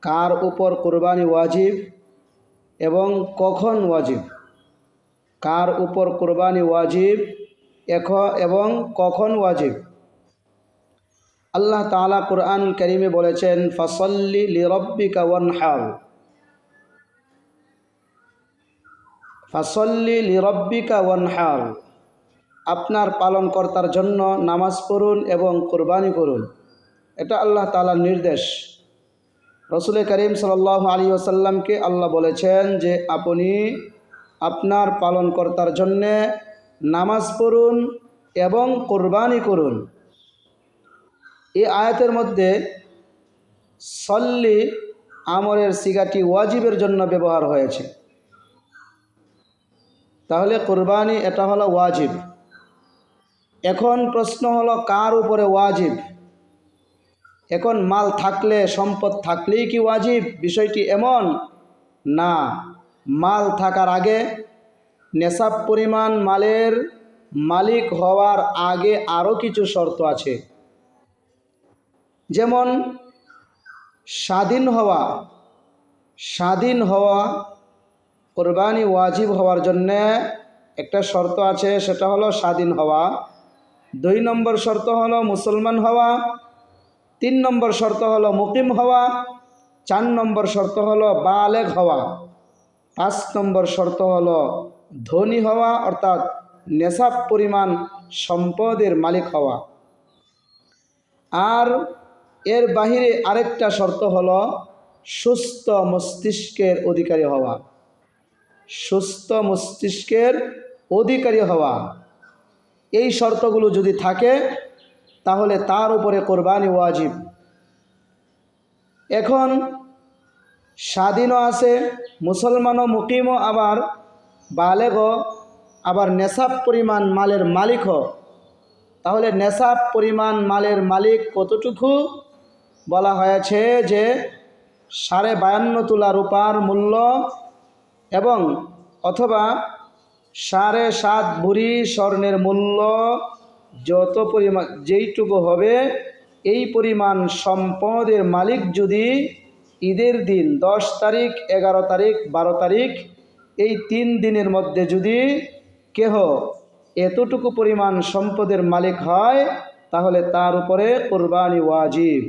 কার উপর কুরবানি ওয়াজিব এবং কখন ওয়াজিব, কার উপর কুরবানি ওয়াজিব এবং কখন ওয়াজিব। আল্লাহ তাআলা কুরআনুল কারীমে বলেছেন, ফাসাল্লি লিরাব্বিকা ওয়ানহার, ফাসাল্লি লিরাব্বিকা ওয়ানহার, আপনার পালনকর্তার জন্য নামাজ পড়ুন এবং কুরবানি করুন। এটা আল্লাহ তাআলার নির্দেশ। রাসূল করিম সাল্লাল্লাহু আলাইহি ওয়াসাল্লামকে আল্লাহ বলেছেন যে আপনি আপনার পালনকর্তার জন্য নামাজ পড়ুন এবং কুরবানি করুন। এই আয়াতের মধ্যে সল্লি আমরের সিগাটি ওয়াজিবের জন্য ব্যবহার হয়েছে। তাহলে কুরবানি এটা হলো ওয়াজিব। এখন প্রশ্ন হলো কার উপরে ওয়াজিব? এখন মাল থাকলে, সম্পদ থাকলেই কি ওয়াজিব? বিষয়টি এমন না। মাল থাকার আগে, নেশাব পরিমাণ মালের মালিক হওয়ার আগে আরও কিছু শর্ত আছে। যেমন স্বাধীন হওয়া কুরবানি ওয়াজিব হওয়ার জন্যে একটা শর্ত আছে, সেটা হলো স্বাধীন হওয়া। 2 নম্বর শর্ত হলো মুসলমান হওয়া। 3 নম্বর শর্ত হলো মুকিম হওয়া। 4 নম্বর শর্ত হলো বালেগ হওয়া। 5 নম্বর শর্ত হলো ধনী হওয়া, অর্থাৎ নেশাব পরিমাণ সম্পদের মালিক হওয়া। আর এর বাহিরে আরেকটা শর্ত হলো সুস্থ মস্তিষ্কের অধিকারী হওয়া। সুস্থ মস্তিষ্কের অধিকারী হওয়া, এই শর্তগুলো যদি থাকে তাহলে তার উপরে কোরবানি ওয়াজিব। এখন স্বাধীনও আছে, মুসলমানও, মুকিমও, আবার বালেগও, আবার নেশাব পরিমাণ মালের মালিকও। তাহলে নেশাব পরিমাণ মালের মালিক কতটুকু? বলা হয়েছে যে 52.5 তোলা রূপার মূল্য এবং অথবা 7.5 ভরি স্বর্ণের মূল্য যত পরিমাণ যেইটুকু হবে, এই পরিমাণ সম্পদের মালিক যদি ঈদের দিন 10 তারিখ, 11 তারিখ, 12 তারিখ, এই 3 দিনের মধ্যে যদি কেহ এতটুকু পরিমাণ সম্পদের মালিক হয়, তাহলে তার উপরে কুরবানি ওয়াজিব।